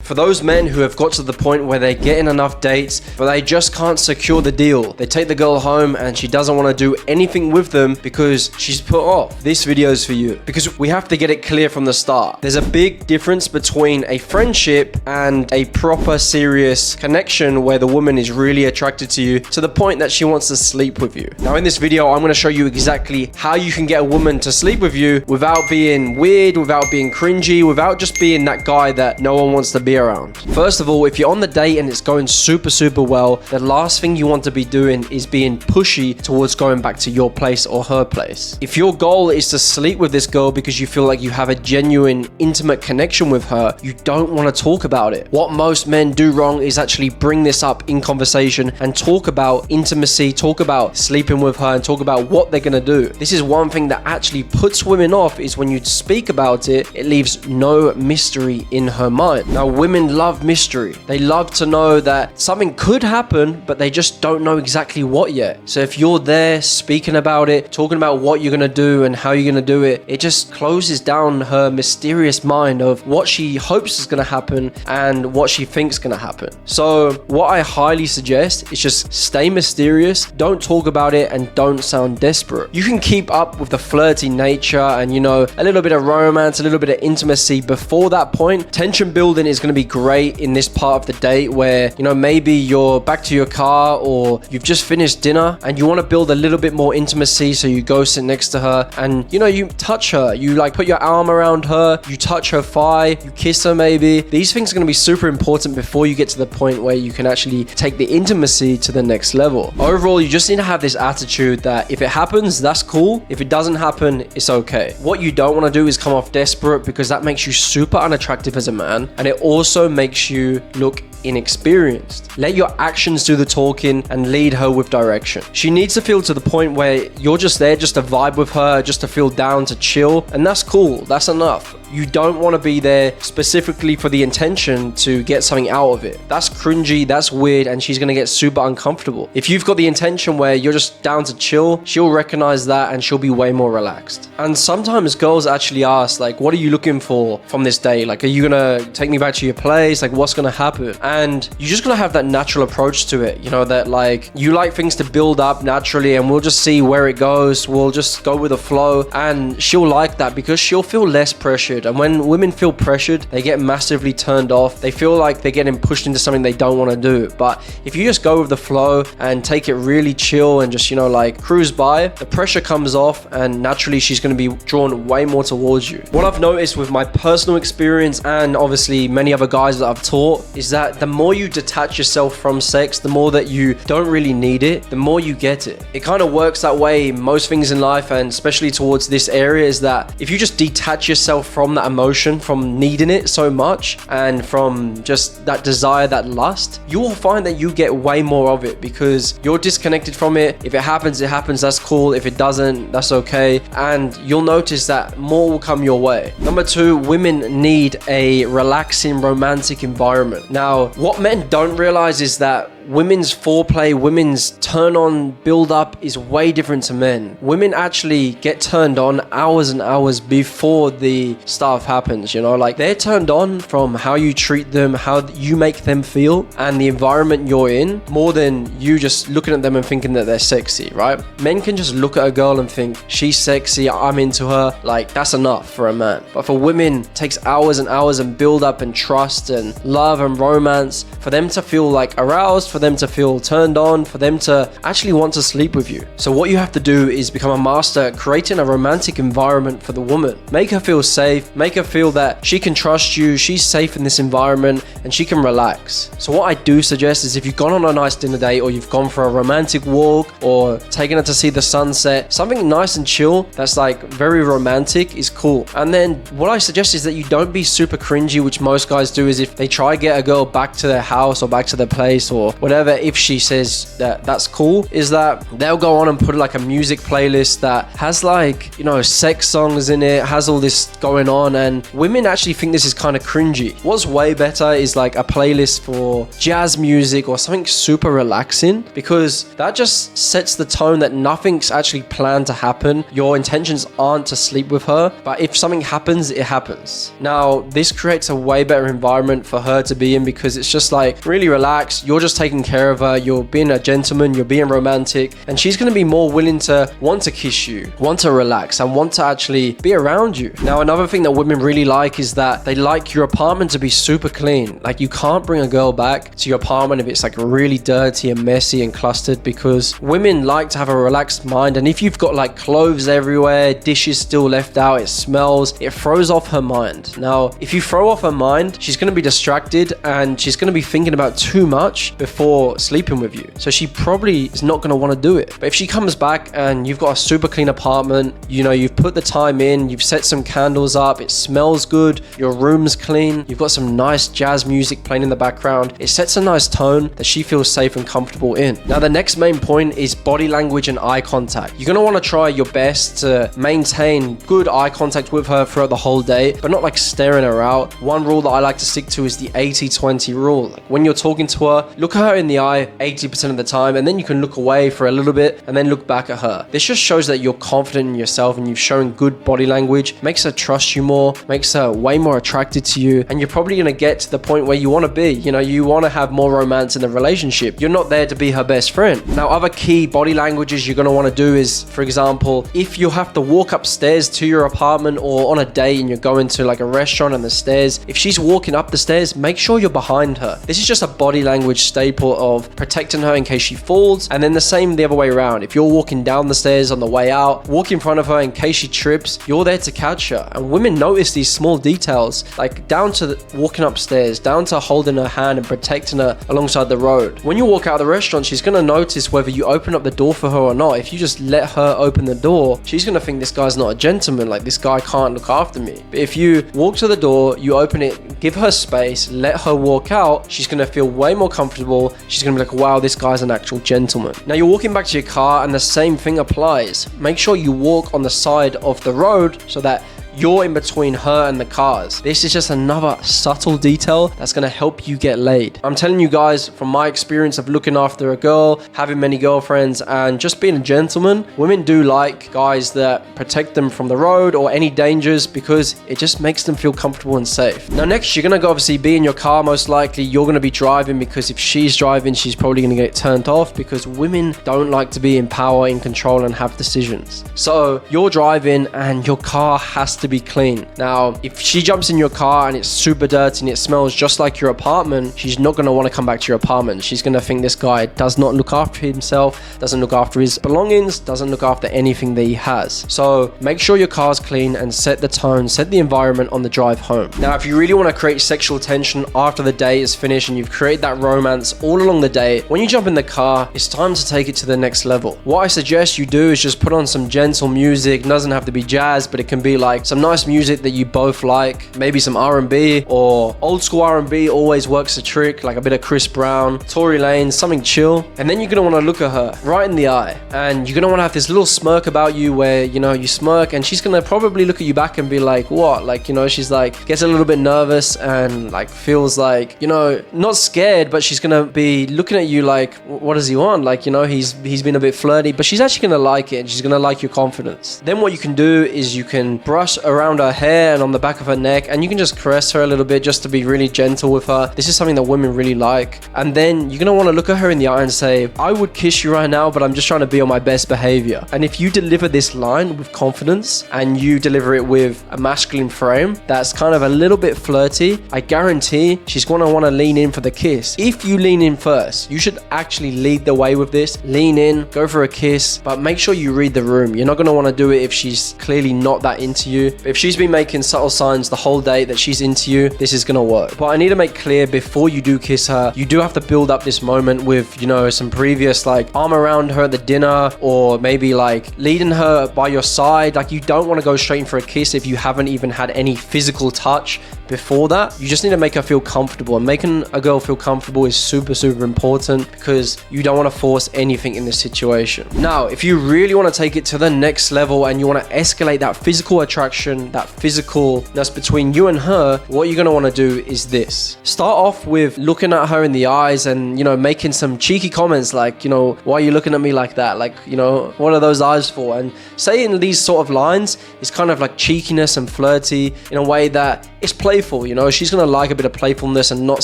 For those men who have got to the point where they're getting enough dates, but they just can't secure the deal. They take the girl home and she doesn't want to do anything with them because she's put off. This video is for you because we have to get it clear from the start. There's a big difference between a friendship and a proper serious connection where the woman is really attracted to you to the point that she wants to sleep with you. Now in this video, I'm going to show you exactly how you can get a woman to sleep with you without being weird, without being cringy, without just being that guy that no one wants to be around. First of all, if you're on the date and it's going super well, the last thing you want to be doing is being pushy towards going back to your place or her place. If your goal is to sleep with this girl because you feel like you have a genuine intimate connection with her, you don't want to talk about it. What most men do wrong is actually bring this up in conversation and talk about intimacy, talk about sleeping with her, and talk about what they're gonna do. This is one thing that actually puts women off, is when you speak about it, it leaves no mystery in her mind. Now women love mystery. They love to know that something could happen, but they just don't know exactly what yet. So if you're there speaking about it, talking about what you're gonna do and how you're gonna do it, it just closes down her mysterious mind of what she hopes is gonna happen and what she thinks is gonna happen. So what I highly suggest is just stay mysterious, don't talk about it, and don't sound desperate. You can keep up with the flirty nature and, you know, a little bit of romance, a little bit of intimacy before that point. Tension building is going to be great in this part of the date where, you know, maybe you're back to your car or you've just finished dinner and you want to build a little bit more intimacy, so you go sit next to her and, you know, you touch her, you like put your arm around her, you touch her thigh, you kiss her maybe. These things are going to be super important before you get to the point where you can actually take the intimacy to the next level. Overall, you just need to have this attitude that if it happens, that's cool. If it doesn't happen, it's okay. What you don't want to do is come off desperate, because that makes you super unattractive as a man, and it also makes you look inexperienced. Let your actions do the talking and lead her with direction. She needs to feel to the point where you're just there just to vibe with her, just to feel down, to chill, and that's cool. That's enough. You don't want to be there specifically for the intention to get something out of it. That's cringy, that's weird, and she's going to get super uncomfortable. If you've got the intention where you're just down to chill, she'll recognize that and she'll be way more relaxed. And sometimes girls actually ask, like, what are you looking for from this date? Like, are you going to take me back to your place? Like, what's going to happen? And you're just going to have that natural approach to it. You know, that like, you like things to build up naturally and we'll just see where it goes. We'll just go with the flow, and she'll like that because she'll feel less pressured. And when women feel pressured, they get massively turned off. They feel like they're getting pushed into something they don't want to do. But if you just go with the flow and take it really chill and just, you know, like cruise by, the pressure comes off and naturally she's going to be drawn way more towards you. What I've noticed with my personal experience and obviously many other guys that I've taught is that the more you detach yourself from sex, the more that you don't really need it, the more you get it. It kind of works that way in most things in life, and especially towards this area, is that if you just detach yourself from that emotion, from needing it so much, and from just that desire, that lust, you will find that you get way more of it because you're disconnected from it. If it happens, it happens, that's cool. If it doesn't, that's okay. And you'll notice that more will come your way. Number two, women need a relaxing, romantic environment. Now, what men don't realize is that women's foreplay, women's turn on build up is way different to men. Women actually get turned on hours and hours before the stuff happens, you know, like they're turned on from how you treat them, how you make them feel, and the environment you're in, more than you just looking at them and thinking that they're sexy, right? Men can just look at a girl and think, she's sexy, I'm into her, like that's enough for a man. But for women, it takes hours and hours and build up and trust and love and romance for them to feel like aroused, for them to feel turned on, for them to actually want to sleep with you. So what you have to do is become a master at creating a romantic environment for the woman. Make her feel safe, make her feel that she can trust you, she's safe in this environment, and she can relax. So what I do suggest is if you've gone on a nice dinner date, or you've gone for a romantic walk, or taken her to see the sunset, something nice and chill that's like very romantic is cool. And then what I suggest is that you don't be super cringy, which most guys do, is if they try to get a girl back to their house or back to their place or whatever whatever, if she says that that's cool, is that they'll go on and put like a music playlist that has like, you know, sex songs in it, has all this going on, and women actually think this is kind of cringy. What's way better is like a playlist for jazz music or something super relaxing, because that just sets the tone that nothing's actually planned to happen. Your intentions aren't to sleep with her, but if something happens, it happens. Now, this creates a way better environment for her to be in, because it's just like really relaxed. You're just taking care of her. You're being a gentleman. You're being romantic, and she's going to be more willing to want to kiss you, want to relax, and want to actually be around you. Now, another thing that women really like is that they like your apartment to be super clean. Like, you can't bring a girl back to your apartment if it's like really dirty and messy and clustered, because women like to have a relaxed mind. And if you've got like clothes everywhere, dishes still left out, it smells, it throws off her mind. Now, if you throw off her mind, she's going to be distracted and she's going to be thinking about too much before sleeping with you. So she probably is not going to want to do it. But if she comes back and you've got a super clean apartment, you know, you've put the time in, you've set some candles up, it smells good, your room's clean, you've got some nice jazz music playing in the background, it sets a nice tone that she feels safe and comfortable in. Now, the next main point is body language and eye contact. You're going to want to try your best to maintain good eye contact with her throughout the whole day, but not like staring her out. One rule that I like to stick to is the 80-20 rule. Like, when you're talking to her, look at her in the eye 80% of the time, and then you can look away for a little bit and then look back at her. This just shows that you're confident in yourself and you've shown good body language, makes her trust you more, makes her way more attracted to you, and you're probably going to get to the point where you want to be. You know, you want to have more romance in the relationship. You're not there to be her best friend. Now, other key body languages you're going to want to do is, for example, if you have to walk upstairs to your apartment or on a date and you're going to like a restaurant and the stairs, if she's walking up the stairs, make sure you're behind her. This is just a body language staple of protecting her in case she falls. And then the same the other way around. If you're walking down the stairs on the way out, walk in front of her in case she trips, you're there to catch her. And women notice these small details, like down to walking upstairs, down to holding her hand and protecting her alongside the road. When you walk out of the restaurant, she's going to notice whether you open up the door for her or not. If you just let her open the door, she's going to think this guy's not a gentleman, like this guy can't look after me. But if you walk to the door, you open it, give her space, let her walk out, she's going to feel way more comfortable. She's going to be like, wow, this guy's an actual gentleman. Now, you're walking back to your car and the same thing applies. Make sure you walk on the side of the road so that you're in between her and the cars. This is just another subtle detail that's going to help you get laid. I'm telling you guys, from my experience of looking after a girl, having many girlfriends, and just being a gentleman, women do like guys that protect them from the road or any dangers, because it just makes them feel comfortable and safe. Now, next, you're going to obviously be in your car. Most likely you're going to be driving, because if she's driving, she's probably going to get turned off, because women don't like to be in power, in control, and have decisions. So you're driving and your car has to be clean. Now, if she jumps in your car and it's super dirty and it smells just like your apartment, she's not going to want to come back to your apartment. She's going to think this guy does not look after himself, doesn't look after his belongings, doesn't look after anything that he has. So make sure your car's clean and set the tone, set the environment on the drive home. Now, if you really want to create sexual tension after the day is finished and you've created that romance all along the day, when you jump in the car, it's time to take it to the next level. What I suggest you do is just put on some gentle music. It doesn't have to be jazz, but it can be like some nice music that you both like, maybe some R&B or old school R&B always works a trick, like a bit of Chris Brown, Tory Lanez, something chill. And then you're gonna want to look at her right in the eye, and you're gonna want to have this little smirk about you where, you know, you smirk, and she's gonna probably look at you back and be like, what? Like, you know, she's like, gets a little bit nervous and like feels like, you know, not scared, but she's gonna be looking at you like, what does he want? Like, you know, he's been a bit flirty, but she's actually gonna like it, and she's gonna like your confidence. Then what you can do is you can brush around her hair and on the back of her neck, and you can just caress her a little bit just to be really gentle with her. This is something that women really like. And then you're gonna want to look at her in the eye and say, I would kiss you right now, but I'm just trying to be on my best behavior. And if you deliver this line with confidence and you deliver it with a masculine frame that's kind of a little bit flirty, I guarantee she's gonna want to lean in for the kiss. If you lean in first, you should actually lead the way with this. Lean in, go for a kiss, but make sure you read the room. You're not gonna want to do it if she's clearly not that into you. If she's been making subtle signs the whole day that she's into you, this is gonna work. But I need to make clear, before you do kiss her, you do have to build up this moment with, you know, some previous like arm around her at the dinner, or maybe like leading her by your side. Like, you don't want to go straight in for a kiss if you haven't even had any physical touch before that, you just need to make her feel comfortable. And making a girl feel comfortable is super, super important because you don't want to force anything in this situation. Now, if you really want to take it to the next level and you want to escalate that physical attraction, that physicalness between you and her, what you're going to want to do is this. Start off with looking at her in the eyes and, you know, making some cheeky comments like, you know, why are you looking at me like that? Like, you know, what are those eyes for? And saying these sort of lines is kind of like cheekiness and flirty in a way that it's playful, you know. She's going to like a bit of playfulness and not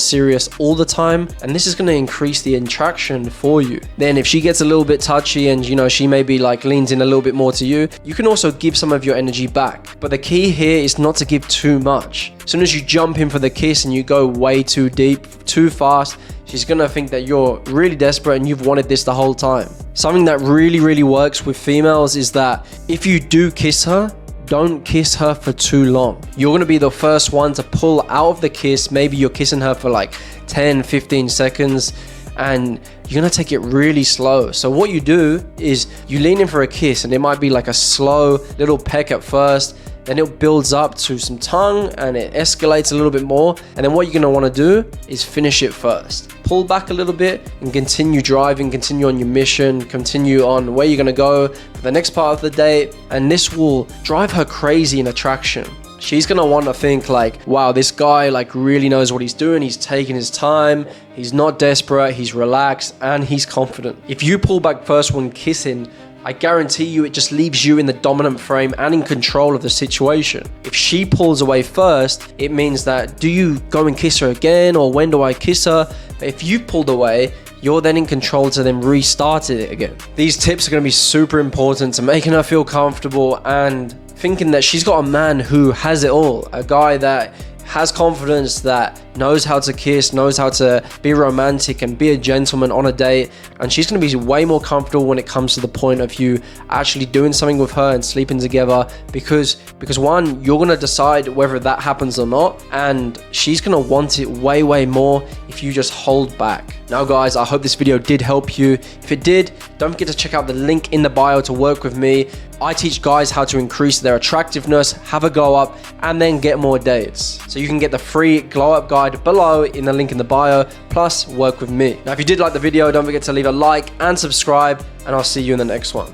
serious all the time. And this is going to increase the attraction for you. Then if she gets a little bit touchy and, you know, she maybe like leans in a little bit more to you, you can also give some of your energy back. But the key here is not to give too much. As soon as you jump in for the kiss and you go way too deep, too fast, she's gonna think that you're really desperate and you've wanted this the whole time. Something that really, really works with females is that if you do kiss her, don't kiss her for too long. You're gonna be the first one to pull out of the kiss. Maybe you're kissing her for like 10, 15 seconds and you're gonna take it really slow. So what you do is you lean in for a kiss and it might be like a slow little peck at first, then it builds up to some tongue and it escalates a little bit more. And then what you're gonna wanna do is finish it first. Pull back a little bit and continue driving, continue on your mission, continue on where you're gonna go for the next part of the date. And this will drive her crazy in attraction. She's gonna want to think like, wow, this guy like really knows what he's doing. He's taking his time. He's not desperate. He's relaxed and he's confident. If you pull back first when kissing, I guarantee you it just leaves you in the dominant frame and in control of the situation. If she pulls away first, it means that do you go and kiss her again or when do I kiss her? But if you pulled away, you're then in control to then restart it again. These tips are going to be super important to making her feel comfortable and thinking that she's got a man who has it all. A guy that has confidence, that knows how to kiss, knows how to be romantic and be a gentleman on a date. And she's going to be way more comfortable when it comes to the point of you actually doing something with her and sleeping together because one, you're going to decide whether that happens or not, and she's going to want it way, way more if you just hold back. Now guys, I hope this video did help you. If it did, don't forget to check out the link in the bio to work with me. I teach guys how to increase their attractiveness, have a glow up, and then get more dates. So you can get the free glow up guide below in the link in the bio, plus work with me. Now if you did like the video, don't forget to leave a like and subscribe, and I'll see you in the next one.